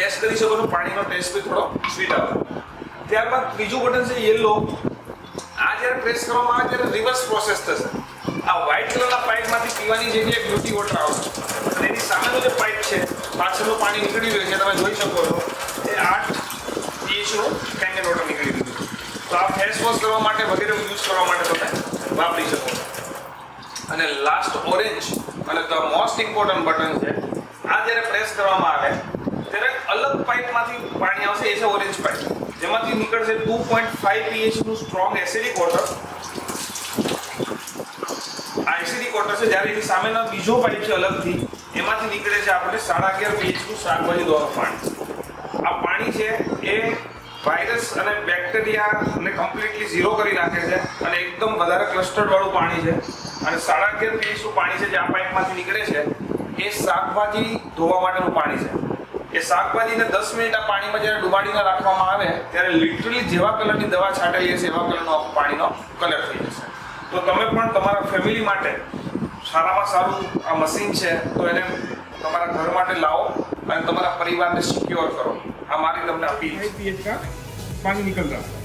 Test કરી શકો છો પાણીનો ટેસ્ટ બી થોડો સ્વીટ આવે. ત્યારબાદ ત્રીજું બટન છે યેલો. આ જ્યારે પ્રેસ કરવામાં આવે ત્યારે રિવર્સ પ્રોસેસ થશે. આ વ્હાઇટ કલરના પાઇપમાંથી પીવાની જગ્યાએ બ્યુટી વોટર આવશે અને એની સામેનો જે પાઇપ છે પાછળનું પાણી નીકળી રહ્યું છે તમે જોઈ શકો છો એ 8 pHનું કેંગન વોટર નીકળી રહ્યું છે. તો આ ફેસ વોશ કરવા માટે વગેરે યુઝ કરવા માટે તમે વાપરી શકો છો. અને લાસ્ટ ઓરેન્જ અને ધ મોસ્ટ ઇમ્પોર્ટન્ટ બટન છે. આ જ્યારે પ્રેસ કરવામાં આવે ત્યારે અલગ પાઇપમાંથી પાણી આવશે. એ છે ઓરેન્જ પાઇપ, જેમાંથી નીકળશે 2.5 pH નું સ્ટ્રોંગ એસિડિક વોટર. આ એસિડિક વોટર છે. જ્યારે એની સામેનો બીજો પાઇપ છે અલગથી, એમાંથી નીકળે છે આપણે 11.5 pH નું શાકભાજી ધોવાનું પાણી. આ પાણી છે એ વાયરસ અને બેક્ટેરિયાને કમ્પ્લીટલી ઝીરો કરી નાખે છે અને એકદમ વધારે ક્લસ્ટર્ડ વાળું પાણી છે. અને 11.5 pH નું પાણી છે જે આ પાઇપમાંથી નીકળે છે એ શાકભાજી ધોવા માટેનું પાણી છે. એ શાકભાજીને 10 મિનિટ આ પાણીમાં જ્યારે ડુબાડીને રાખવામાં આવે ત્યારે લિટરલી જેવા કલરની દવા છાંટેલી હશે એવા કલરનો પાણીનો કલર થઈ જશે. તો તમે પણ તમારા ફેમિલી માટે સારામાં સારું આ મશીન છે તો એને તમારા ઘર માટે લાવો અને તમારા પરિવારને સિક્યોર કરો. આ મારી તમને અપીલ છે. pH का पानी निकल रहा है.